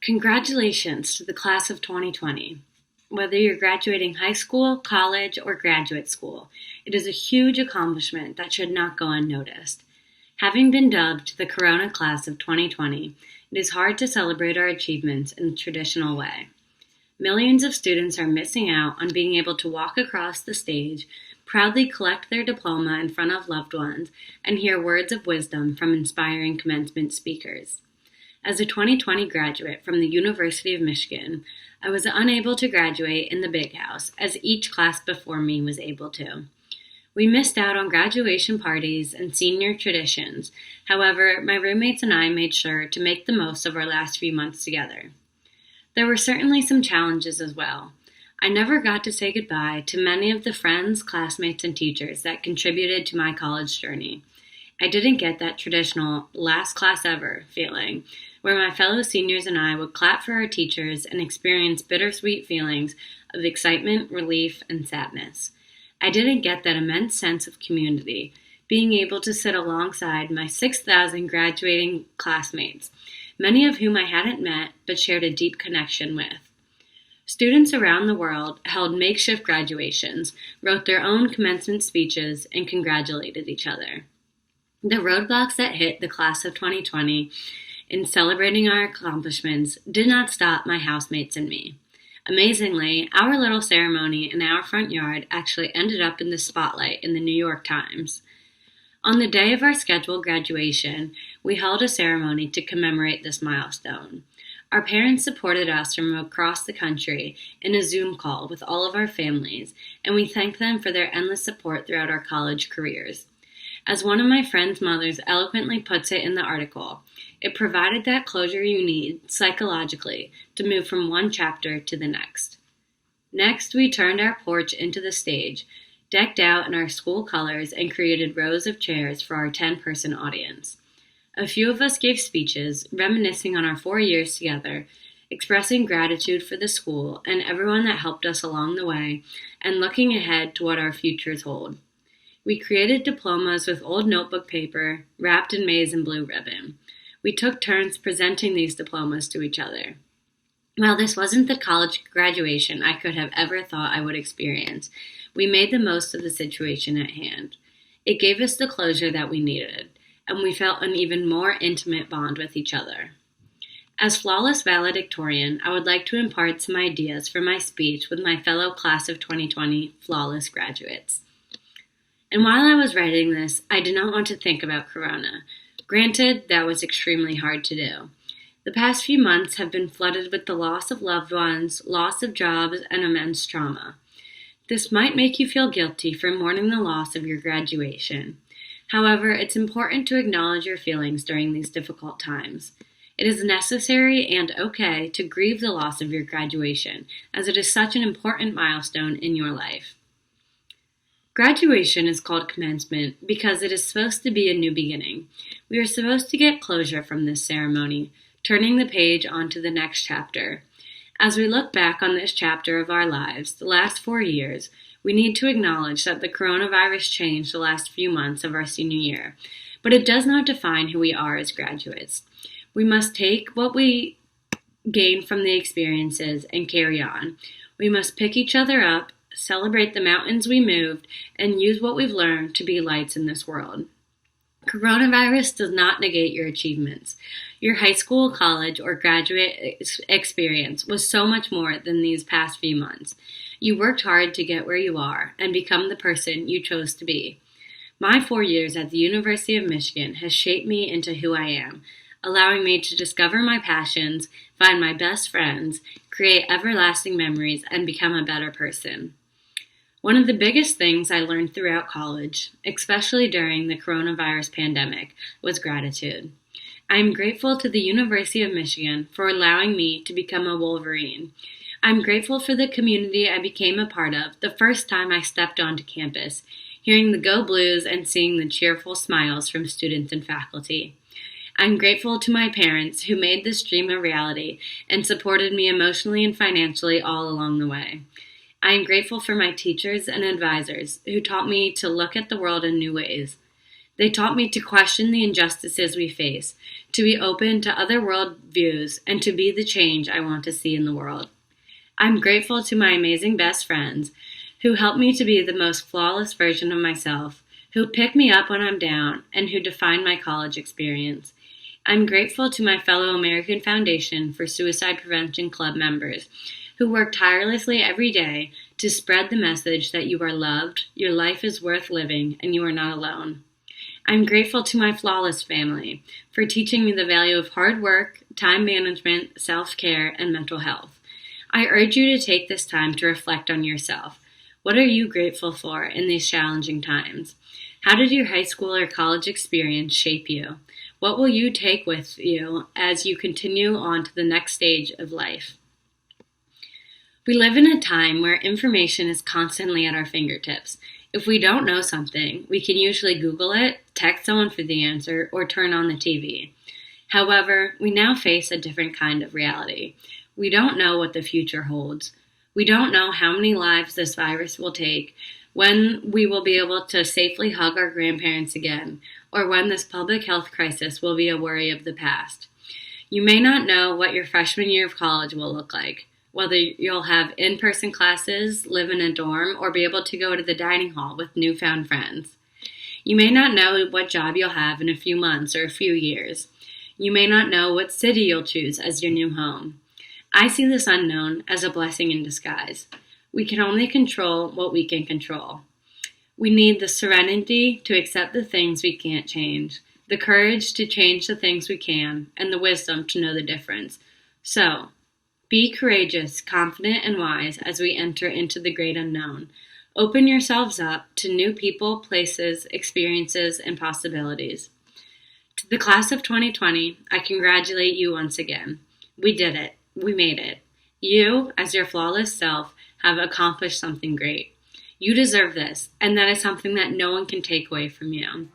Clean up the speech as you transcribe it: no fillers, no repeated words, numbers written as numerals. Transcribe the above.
Congratulations to the class of 2020. Whether you're graduating high school, college, or graduate school, it is a huge accomplishment that should not go unnoticed. Having been dubbed the Corona class of 2020, it is hard to celebrate our achievements in the traditional way. Millions of students are missing out on being able to walk across the stage, proudly collect their diploma in front of loved ones, and hear words of wisdom from inspiring commencement speakers. As a 2020 graduate from the University of Michigan, I was unable to graduate in the big house, as each class before me was able to. We missed out on graduation parties and senior traditions. However, my roommates and I made sure to make the most of our last few months together. There were certainly some challenges as well. I never got to say goodbye to many of the friends, classmates, and teachers that contributed to my college journey. I didn't get that traditional last class ever feeling, where my fellow seniors and I would clap for our teachers and experience bittersweet feelings of excitement, relief, and sadness. I didn't get that immense sense of community, being able to sit alongside my 6,000 graduating classmates, many of whom I hadn't met but shared a deep connection with. Students around the world held makeshift graduations, wrote their own commencement speeches, and congratulated each other. The roadblocks that hit the class of 2020 in celebrating our accomplishments did not stop my housemates and me. Amazingly, our little ceremony in our front yard actually ended up in the spotlight in the New York Times. On the day of our scheduled graduation, we held a ceremony to commemorate this milestone. Our parents supported us from across the country in a Zoom call with all of our families, and we thanked them for their endless support throughout our college careers. As one of my friend's mothers eloquently puts it in the article, it provided that closure you need psychologically to move from one chapter to the next. Next, we turned our porch into the stage, decked out in our school colors, and created rows of chairs for our 10-person audience. A few of us gave speeches, reminiscing on our 4 years together, expressing gratitude for the school and everyone that helped us along the way, and looking ahead to what our futures hold. We created diplomas with old notebook paper, wrapped in maize and blue ribbon. We took turns presenting these diplomas to each other. While this wasn't the college graduation I could have ever thought I would experience, we made the most of the situation at hand. It gave us the closure that we needed, and we felt an even more intimate bond with each other. As flawless valedictorian, I would like to impart some ideas for my speech with my fellow class of 2020 flawless graduates. And while I was writing this, I did not want to think about Corona. Granted, that was extremely hard to do. The past few months have been flooded with the loss of loved ones, loss of jobs, and immense trauma. This might make you feel guilty for mourning the loss of your graduation. However, it's important to acknowledge your feelings during these difficult times. It is necessary and okay to grieve the loss of your graduation, as it is such an important milestone in your life. Graduation is called commencement because it is supposed to be a new beginning. We are supposed to get closure from this ceremony, turning the page onto the next chapter. As we look back on this chapter of our lives, the last 4 years, we need to acknowledge that the coronavirus changed the last few months of our senior year, but it does not define who we are as graduates. We must take what we gain from the experiences and carry on. We must pick each other up, celebrate the mountains we moved, and use what we've learned to be lights in this world. Coronavirus does not negate your achievements. Your high school, college, or graduate experience was so much more than these past few months. You worked hard to get where you are and become the person you chose to be. My 4 years at the University of Michigan has shaped me into who I am, allowing me to discover my passions, find my best friends, create everlasting memories, and become a better person. One of the biggest things I learned throughout college, especially during the coronavirus pandemic, was gratitude. I am grateful to the University of Michigan for allowing me to become a Wolverine. I'm grateful for the community I became a part of the first time I stepped onto campus, hearing the Go Blues and seeing the cheerful smiles from students and faculty. I'm grateful to my parents who made this dream a reality and supported me emotionally and financially all along the way. I am grateful for my teachers and advisors who taught me to look at the world in new ways. They taught me to question the injustices we face, to be open to other world views, and to be the change I want to see in the world. I'm grateful to my amazing best friends who help me to be the most flawless version of myself, who pick me up when I'm down, and who define my college experience. I'm grateful to my fellow American Foundation for Suicide Prevention Club members who work tirelessly every day to spread the message that you are loved, your life is worth living, and you are not alone. I'm grateful to my flawless family for teaching me the value of hard work, time management, self-care, and mental health. I urge you to take this time to reflect on yourself. What are you grateful for in these challenging times? How did your high school or college experience shape you? What will you take with you as you continue on to the next stage of life? We live in a time where information is constantly at our fingertips. If we don't know something, we can usually Google it, text someone for the answer, or turn on the TV. However, we now face a different kind of reality. We don't know what the future holds. We don't know how many lives this virus will take, when we will be able to safely hug our grandparents again, or when this public health crisis will be a worry of the past. You may not know what your freshman year of college will look like, whether you'll have in-person classes, live in a dorm, or be able to go to the dining hall with newfound friends. You may not know what job you'll have in a few months or a few years. You may not know what city you'll choose as your new home. I see this unknown as a blessing in disguise. We can only control what we can control. We need the serenity to accept the things we can't change, the courage to change the things we can, and the wisdom to know the difference. So, be courageous, confident, and wise as we enter into the great unknown. Open yourselves up to new people, places, experiences, and possibilities. To the class of 2020, I congratulate you once again. We did it. We made it. You, as your flawless self, have accomplished something great. You deserve this, and that is something that no one can take away from you.